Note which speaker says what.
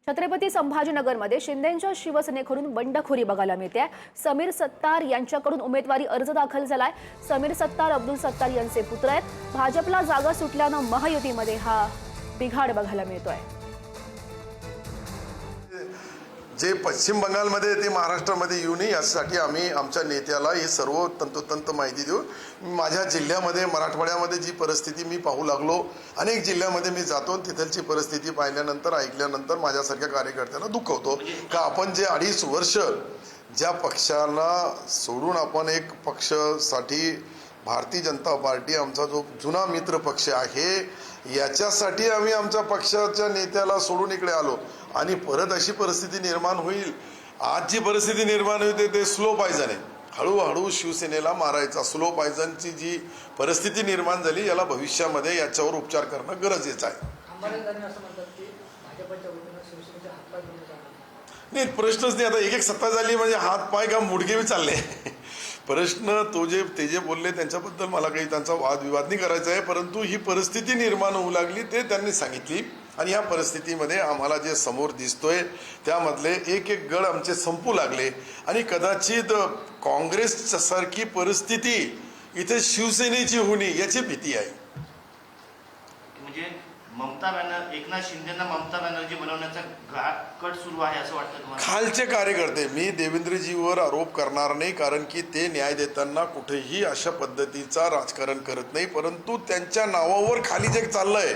Speaker 1: छत्रपती संभाजीनगरमध्ये शिंदेंच्या शिवसेनेकडून बंडखोरी बघायला मिळते। समीर सत्तार यांच्याकडून उमेदवारी अर्ज दाखल झालाय। समीर सत्तार अब्दुल सत्तार यांचे पुत्र आहेत। भाजपला जागा सुटल्यानं महायुतीमध्ये हा बिघाड बघायला मिळतोय।
Speaker 2: जे पश्चिम बंगालमध्ये ते महाराष्ट्रामध्ये येऊ नये यासाठी आम्ही आमच्या नेत्याला हे सर्व तंतोतंत माहिती देऊ। माझ्या जिल्ह्यामध्ये मराठवाड्यामध्ये जी परिस्थिती मी पाहू लागलो, अनेक जिल्ह्यामध्ये मी जातो, तिथलची परिस्थिती पाहिल्यानंतर ऐकल्यानंतर माझ्यासारख्या कार्यकर्त्यांना दुःख होतो का आपण जे 2.5 वर्ष ज्या पक्षाला सोडून आपण एक पक्षासाठी भारतीय जनता पार्टी आमचा जो जुना मित्र पक्ष आहे याच्यासाठी आम्ही आमच्या पक्षाच्या नेत्याला सोडून इकडे आलो आणि परत अशी परिस्थिती निर्माण होईल। आज जी परिस्थिती निर्माण होते ते स्लो पॉयझन आहे। हळूहळू शिवसेनेला मारायचा स्लो पॉयझनची जी परिस्थिती निर्माण झाली याला भविष्यामध्ये याच्यावर उपचार करणं गरजेचं आहे। नाही प्रश्नच नाही, आता एक सत्ता झाली म्हणजे हात पाय का मुडके बी चालले। प्रश्न ते जे बोलले त्यांच्याबद्दल मला काही त्यांचा वादविवाद नाही करायचा आहे, परंतु ही परिस्थिती निर्माण होऊ लागली ते त्यांनी सांगितली आणि या परिस्थितीमध्ये आम्हाला जे समोर दिसतोय त्यामधले एक एक गड आमचे संपू लागले आणि कदाचित काँग्रेससारखी परिस्थिती इथे शिवसेनेची होणी याची भीती आहे।
Speaker 3: म्हणजे एकनाथ शिंदेंना ममता बॅनर्जी बनवण्याचा कट सुरू आहे असं वाटतं तुम्हाला? खालचे
Speaker 2: कार्यकर्ते, मी देवेंद्रजीवर आरोप करणार नाही कारण की ते न्याय देताना कुठेही अशा पद्धतीचा राजकारण करत नाही, परंतु त्यांच्या नावावर खाली जे चाललंय